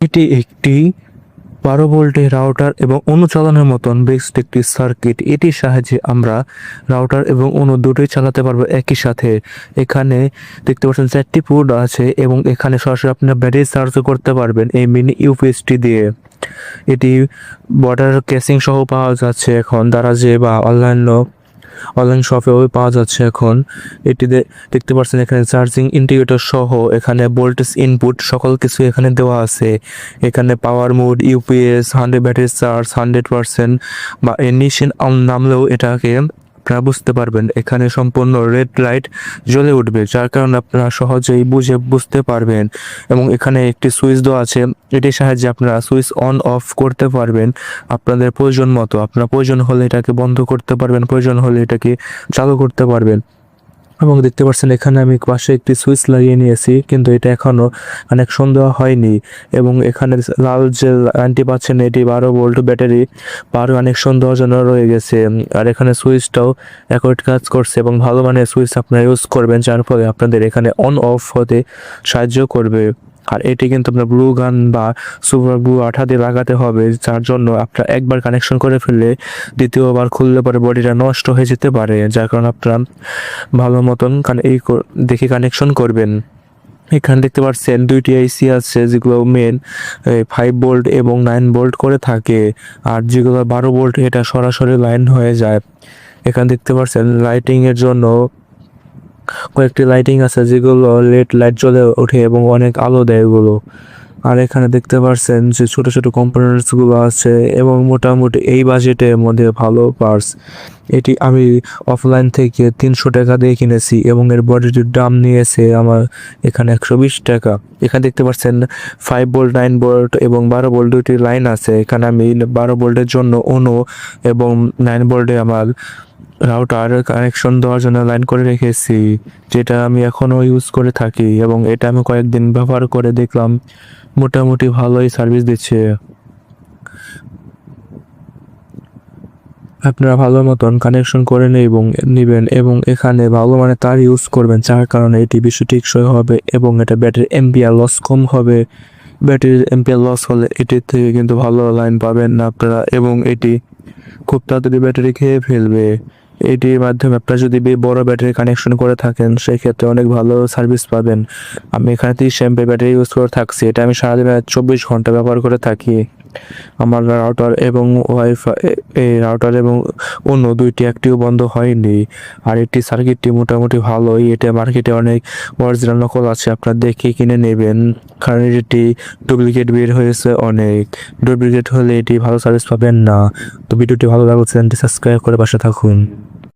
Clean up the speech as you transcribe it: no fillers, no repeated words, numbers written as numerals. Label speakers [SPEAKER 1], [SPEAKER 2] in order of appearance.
[SPEAKER 1] এটি একটি 12 ভোল্টের রাউটার এবং অণু চালানোর মতন বেস্ট একটি সার্কিট। এটির সাহায্যে আমরা রাউটার এবং অণু দুটোই চালাতে পারবো একই সাথে। এখানে দেখতে পাচ্ছেন 4টি পোর্ট আছে এবং এখানে সরাসরি আপনার ব্যাটারি চার্জও করতে পারবেন এই মিনি ইউপিএসটি দিয়ে। এটি বর্ডার কেসিং সহ পাওয়া যাচ্ছে এখন দারাজে বা অনলাইন শপেও পাওয়া যাচ্ছে এখন। এটিতে দেখতে পাচ্ছেন এখানে চার্জিং ইন্ডিকেটর সহ এখানে ভোল্টেজ ইনপুট সকল কিছু এখানে দেওয়া আছে। এখানে পাওয়ার মোড, ইউপিএস, 100 ব্যাটারি চার্জ, 100% বা এনিশন নামলেও এটাকে আপনারা বুঝতে পারবেন। এখানে সম্পূর্ণ রেড লাইট জ্বলে উঠবে, যার কারণে আপনারা সহজেই বুঝতে পারবেন। এবং এখানে একটি সুইচ দেওয়া আছে, এটির সাহায্যে আপনারা সুইচ অন অফ করতে পারবেন আপনাদের প্রয়োজন মতো। আপনার প্রয়োজন হলে এটাকে বন্ধ করতে পারবেন, প্রয়োজন হলে এটাকে চালু করতে পারবেন। এবং দেখতে পাচ্ছেন এখানে আমি পাশে একটি সুইচ লাগিয়ে নিয়েছি, কিন্তু এটা এখনো কানেকশন দেওয়া হয়নি। এবং এখানে লাল যে লাইনটি পাচ্ছেন এটি 12 ভোল্ট ব্যাটারি পাওয়ার কানেকশন দেওয়ার জন্য রয়ে গেছে। আর এখানে সুইচটাও একই কাজ করছে এবং ভালো মানের সুইচ আপনারা ইউজ করবেন, যার ফলে আপনাদের এখানে অন অফ হতে সাহায্য করবে। আর এটি কিন্তু আপনার ব্লু গান বা সুপার ব্লু আঠা দিয়ে লাগাতে হবে, যার জন্য আপনার একবার কানেকশন করে ফেললে দ্বিতীয়বার খুললে পরে বডিটা নষ্ট হয়ে যেতে পারে, যার কারণে আপনারা ভালো মতন দেখে কানেকশন করবেন। এখানে দেখতে পাচ্ছেন 2টি আইসি আছে যেগুলো মেন 5 ভোল্ট এবং 9 ভোল্ট করে থাকে, আর যেগুলো 12 ভোল্ট এটা সরাসরি লাইন হয়ে যায়। এখানে দেখতে পাচ্ছেন লাইটিং এর জন্য কয়েকটি লাইটিং আছে যেগুলো লেড লাইট জ্বলে ওঠে এবং অনেক আলো দেয় এগুলো। আর এখানে দেখতে পাচ্ছেন যে ছোট ছোট কম্পোনেন্টস গুলো আছে এবং মোটামুটি এই বাজেটের মধ্যে ভালো পার্টস। এটি আমি অফলাইন থেকে 300 টাকা দিয়ে কিনেছি এবং এর বডিটির দাম নিয়েছে আমার এখানে 120 টাকা। এখানে দেখতে পাচ্ছেন 5 ভোল্ট, 9 ভোল্ট এবং 12 ভোল্ট দুইটি লাইন আছে। এখানে আমি 12 ভোল্টের জন্য অন্য এবং 9 ভোল্টে আমার রাউটার কানেকশন দেওয়ার জন্য লাইন করে রেখেছি, যেটা আমি এখনো ইউজ করে থাকি এবং এটা আমি কয়েকদিন ব্যবহার করে দেখলাম মোটামুটি ভালোই সার্ভিস দিচ্ছে। আপনারা ভালো মতন কানেকশন করে নেবেন এবং এখানে ভালো মানে তার ইউজ করবেন, যার কারণে এটি বেশি টেকসই হবে এবং এটা ব্যাটারি এম্পিয়ার লস কম হবে। ব্যাটারির এম্পিয়ার লস হলে এটির থেকে কিন্তু ভালো লাইন পাবেন না আপনারা এবং এটি খুব তাড়াতাড়ি ব্যাটারি খেয়ে ফেলবে। এটির মাধ্যমে আপনারা যদি বড় ব্যাটারি কানেকশন করে থাকেন সেক্ষেত্রে অনেক ভালো সার্ভিস পাবেন। আমি এখানে 30 এমপি ব্যাটারি ইউজ করে থাকছি, এটা আমি সারাদিনে 24 ঘন্টা ব্যবহার করে থাকি। আমার রাউটার এবং ওয়াইফাই, এই রাউটার এবং অন্য দুইটি একটিও বন্ধ হয়নি। আর এটি সার্কিটটি মোটামুটি ভালোই, এটা মার্কেটে অনেক অরিজিনাল নকল আছে, আপনারা দেখে কিনে নেবেন, কারণ এটি ডুপ্লিকেট বের হয়েছে অনেক। ডুপ্লিকেট হলে এটি ভালো সার্ভিস পাবেন না। তো ভিডিওটি ভালো লাগলে চ্যানেলটি সাবস্ক্রাইব করে পাশে থাকুন।